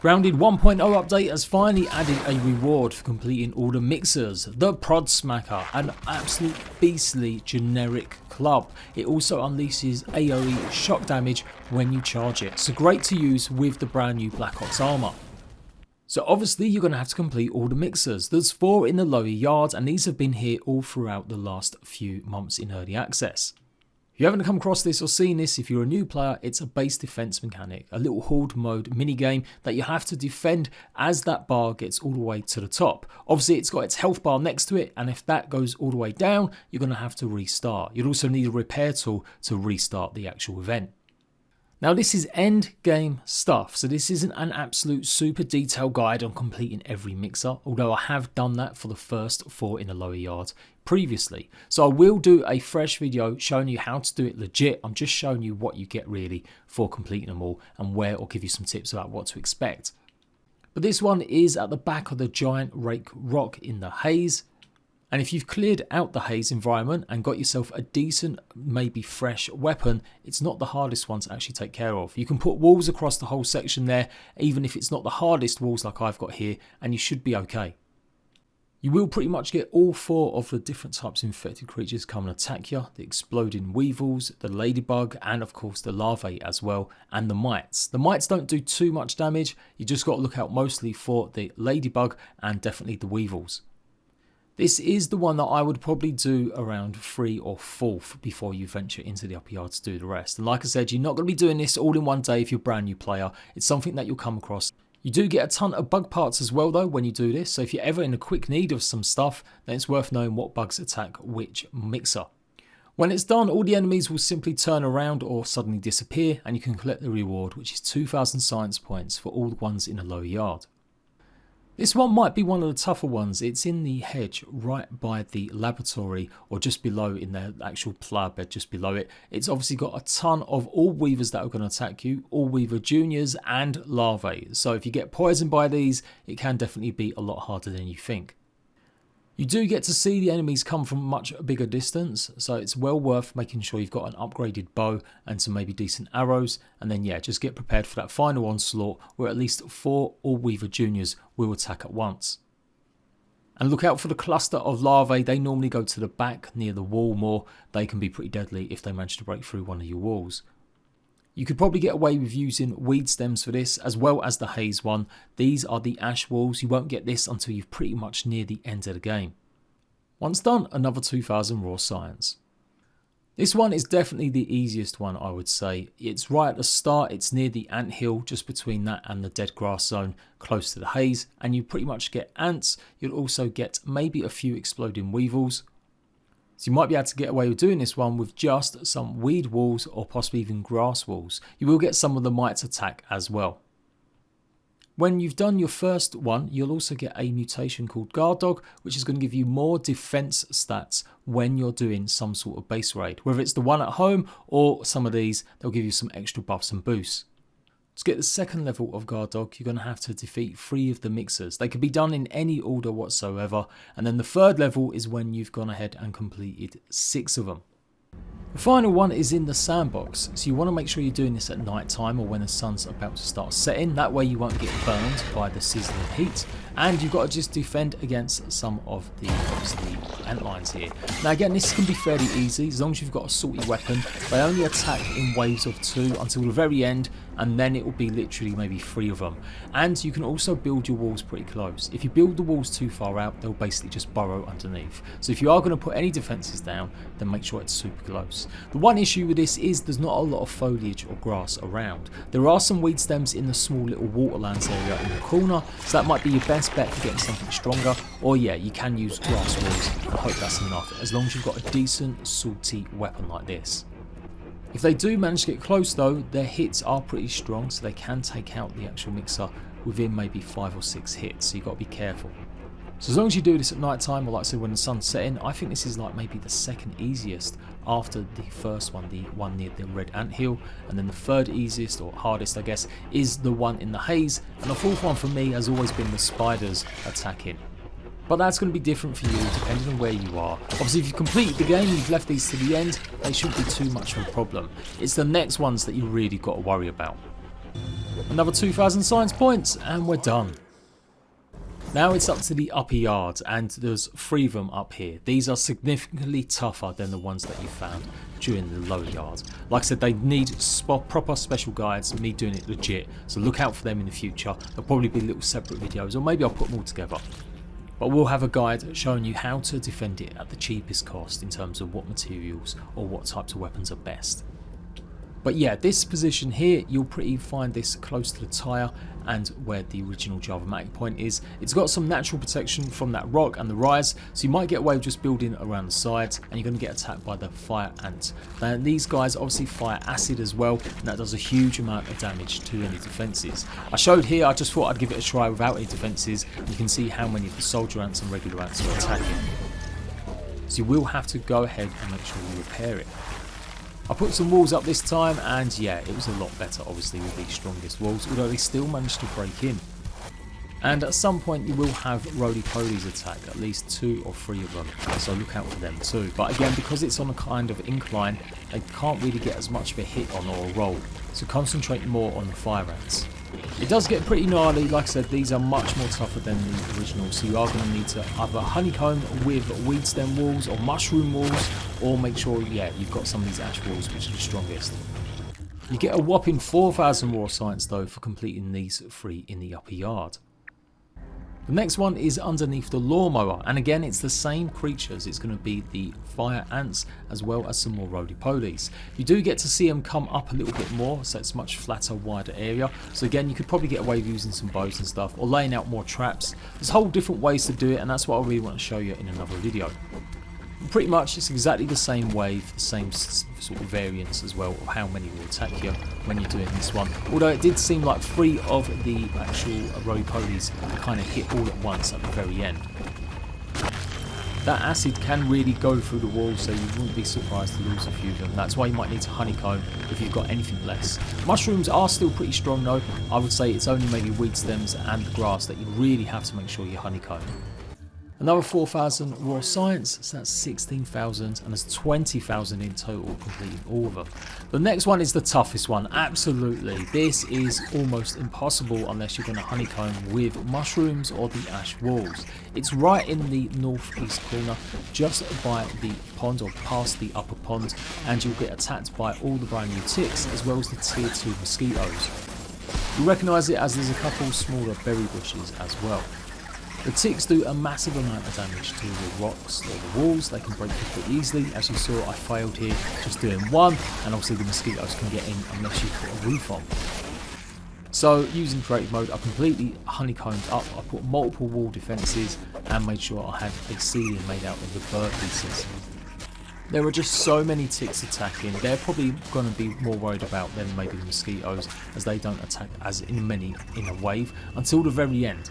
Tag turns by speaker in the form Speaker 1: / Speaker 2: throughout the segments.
Speaker 1: Grounded 1.0 update has finally added a reward for completing all the mixers, the Prod Smacker, an absolute beastly generic club. It also unleashes AoE shock damage when you charge it, so great to use with the brand new Black Ops armor. So obviously you're going to have to complete all the mixers. There's 4 in the lower yards and these have been here all throughout the last few months in early access. If you haven't come across this or seen this, if you're a new player, it's a base defense mechanic, a little horde mode minigame that you have to defend as that bar gets all the way to the top. Obviously it's got its health bar next to it, and if that goes all the way down, you're going to have to restart. You'll also need a repair tool to restart the actual event. Now this is end game stuff, so this isn't an absolute super detailed guide on completing every mixer, although I have done that for the first 4 in the lower yards previously. So I will do a fresh video showing you how to do it legit. I'm just showing you what you get really for completing them all and where, or give you some tips about what to expect. But this one is at the back of the giant rake rock in the haze. And if you've cleared out the haze environment and got yourself a decent, maybe fresh weapon, it's not the hardest one to actually take care of. You can put walls across the whole section there, even if it's not the hardest walls like I've got here, and you should be okay. You will pretty much get all 4 of the different types of infected creatures come and attack you. The exploding weevils, the ladybug, and of course the larvae as well, and the mites. The mites don't do too much damage, you just got to look out mostly for the ladybug and definitely the weevils. This is the one that I would probably do around 3 or 4th before you venture into the upper yard to do the rest. And like I said, you're not going to be doing this all in one day if you're a brand new player. It's something that you'll come across. You do get a ton of bug parts as well though when you do this. So if you're ever in a quick need of some stuff, then it's worth knowing what bugs attack which mixer. When it's done, all the enemies will simply turn around or suddenly disappear, and you can collect the reward, which is 2,000 science points for all the ones in the lower yard. This one might be one of the tougher ones. It's in the hedge right by the laboratory, or just below in the actual flower bed just below it. It's obviously got a ton of all weavers that are going to attack you, all weaver juniors and larvae. So if you get poisoned by these, it can definitely be a lot harder than you think. You do get to see the enemies come from much bigger distance, so it's well worth making sure you've got an upgraded bow and some maybe decent arrows, and then yeah, just get prepared for that final onslaught where at least 4 all-weaver juniors will attack at once. And look out for the cluster of larvae. They normally go to the back near the wall more. They can be pretty deadly if they manage to break through one of your walls. You could probably get away with using weed stems for this, as well as the haze one. These are the ash walls. You won't get this until you're pretty much near the end of the game. Once done, another 2,000 raw science. This one is definitely the easiest one, I would say. It's right at the start. It's near the anthill, just between that and the dead grass zone, close to the haze. And you pretty much get ants. You'll also get maybe a few exploding weevils. So you might be able to get away with doing this one with just some weed walls or possibly even grass walls. You will get some of the mites attack as well. When you've done your first one, you'll also get a mutation called Guard Dog, which is going to give you more defense stats when you're doing some sort of base raid. Whether it's the one at home or some of these, they'll give you some extra buffs and boosts. To get the second level of Guard Dog, you're going to have to defeat 3 of the mixers. They can be done in any order whatsoever. And then the third level is when you've gone ahead and completed 6 of them. The final one is in the sandbox, so you want to make sure you're doing this at night time or when the sun's about to start setting. That way you won't get burned by the sizzling heat, and you've got to just defend against some of the obviously antlines here. Now again, this can be fairly easy as long as you've got a salty weapon. They only attack in waves of 2 until the very end, and then it will be literally maybe 3 of them. And you can also build your walls pretty close. If you build the walls too far out, they'll basically just burrow underneath. So if you are going to put any defenses down, then make sure it's super close. The one issue with this is there's not a lot of foliage or grass around. There are some weed stems in the small little waterlands area in the corner, so that might be your best bet for getting something stronger. Or yeah, you can use grass walls and hope that's enough, as long as you've got a decent salty weapon like this. If they do manage to get close though, their hits are pretty strong, so they can take out the actual mixer within maybe 5 or 6 hits, so you've got to be careful. So as long as you do this at night time, or like I said when the sun's setting, I think this is like maybe the second easiest after the first one, the one near the red anthill, and then the third easiest or hardest I guess is the one in the haze, and the fourth one for me has always been the spiders attacking. But that's going to be different for you depending on where you are. Obviously if you've completed the game and you've left these to the end, they shouldn't be too much of a problem. It's the next ones that you really got to worry about. Another 2000 science points and we're done. Now it's up to the upper yards, and there's 3 of them up here. These are significantly tougher than the ones that you found during the lower yards. Like I said, they need proper special guides, me doing it legit, so look out for them in the future. There'll probably be little separate videos, or maybe I'll put them all together. But we'll have a guide showing you how to defend it at the cheapest cost in terms of what materials or what types of weapons are best. But yeah, this position here, you'll pretty find this close to the tyre and where the original Java-matic point is. It's got some natural protection from that rock and the rise, so you might get away with just building around the sides, and you're going to get attacked by the fire ants. Now these guys obviously fire acid as well, and that does a huge amount of damage to any defences. I showed here, I just thought I'd give it a try without any defences. You can see how many of the soldier ants and regular ants are attacking. So you will have to go ahead and make sure you repair it. I put some walls up this time, and yeah, it was a lot better obviously with these strongest walls, although they still managed to break in. And at some point you will have roly-polies attack, at least 2 or 3 of them, so look out for them too. But again, because it's on a kind of incline, they can't really get as much of a hit on or a roll, so concentrate more on the fire ants. It does get pretty gnarly. Like I said, these are much more tougher than the original, so you are going to need to either honeycomb with weed stem walls or mushroom walls, or make sure, yeah, you've got some of these ash walls, which are the strongest. You get a whopping 4000 raw science though for completing these 3 in the upper yard. The next one is underneath the lawnmower, and again it's the same creatures. It's going to be the fire ants as well as some more roly-polies. You do get to see them come up a little bit more, so it's much flatter, wider area. So again, you could probably get away with using some bows and stuff, or laying out more traps. There's whole different ways to do it, and that's what I really want to show you in another video. Pretty much it's exactly the same wave, the same sort of variance as well of how many will attack you when you're doing this one. Although it did seem like 3 of the actual roly-polies kind of hit all at once at the very end. That acid can really go through the walls, so you wouldn't be surprised to lose a few of them. That's why you might need to honeycomb if you've got anything less. Mushrooms are still pretty strong though. I would say it's only maybe weed stems and grass that you really have to make sure you honeycomb. Another 4000 raw science, so that's 16,000, and there's 20,000 in total completing all of them. The next one is the toughest one, absolutely. This is almost impossible unless you're going to honeycomb with mushrooms or the ash walls. It's right in the northeast corner, just by the pond or past the upper pond, and you'll get attacked by all the brand new ticks as well as the tier 2 mosquitoes. You recognise it as there's a couple smaller berry bushes as well. The ticks do a massive amount of damage to the rocks or the walls. They can break pretty easily. As you saw, I failed here just doing 1, and obviously the mosquitoes can get in unless you put a roof on. So using creative mode, I completely honeycombed up. I put multiple wall defences and made sure I had a ceiling made out of the bird pieces. There are just so many ticks attacking. They're probably going to be more worried about than maybe the mosquitoes, as they don't attack as many in a wave until the very end.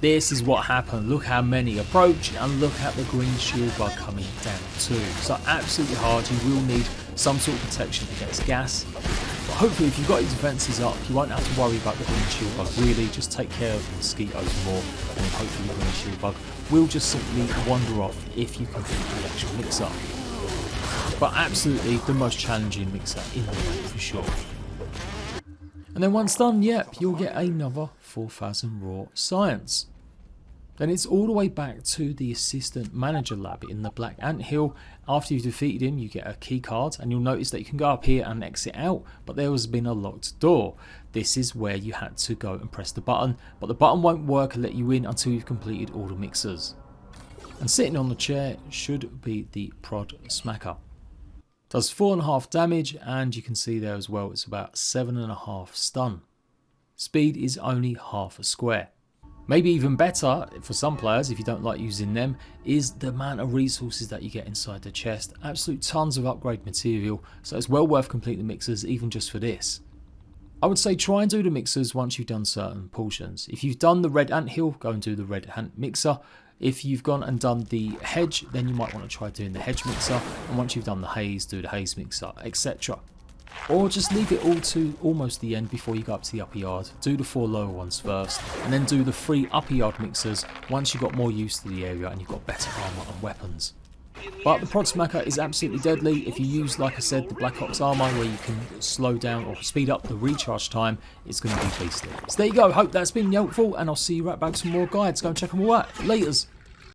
Speaker 1: This is what happened. Look how many approach, and look at the green shield bug coming down too. So absolutely hard. You will need some sort of protection against gas. But hopefully if you've got your defences up, you won't have to worry about the green shield bug. Really just take care of the mosquitoes more, and hopefully the green shield bug will just simply wander off if you complete the actual mix-up. But absolutely the most challenging mix-up in the game for sure. And then once done, yep, you'll get another 4000 raw science. Then it's all the way back to the assistant manager lab in the Black Ant Hill. After you've defeated him, you get a key card, and you'll notice that you can go up here and exit out, but there has been a locked door. This is where you had to go and press the button, but the button won't work and let you in until you've completed all the mixers. And sitting on the chair should be the prod smacker. Does 4.5 damage, and you can see there as well it's about 7.5 stun. Speed is only half a square. Maybe even better for some players, if you don't like using them, is the amount of resources that you get inside the chest. Absolute tons of upgrade material, so it's well worth completing the mixers even just for this. I would say try and do the mixers once you've done certain portions. If you've done the red ant hill, go and do the red ant mixer. If you've gone and done the hedge, then you might want to try doing the hedge mixer, and once you've done the haze, do the haze mixer, etc. Or just leave it all to almost the end before you go up to the upper yard. Do the 4 lower ones first, and then do the 3 upper yard mixers once you've got more used to the area and you've got better armour and weapons. But the Prod Smacker is absolutely deadly. If you use, like I said, the Black Ops armor where you can slow down or speed up the recharge time, it's going to be beastly. So there you go. Hope that's been helpful, and I'll see you right back with some more guides. Go and check them all out. Laters.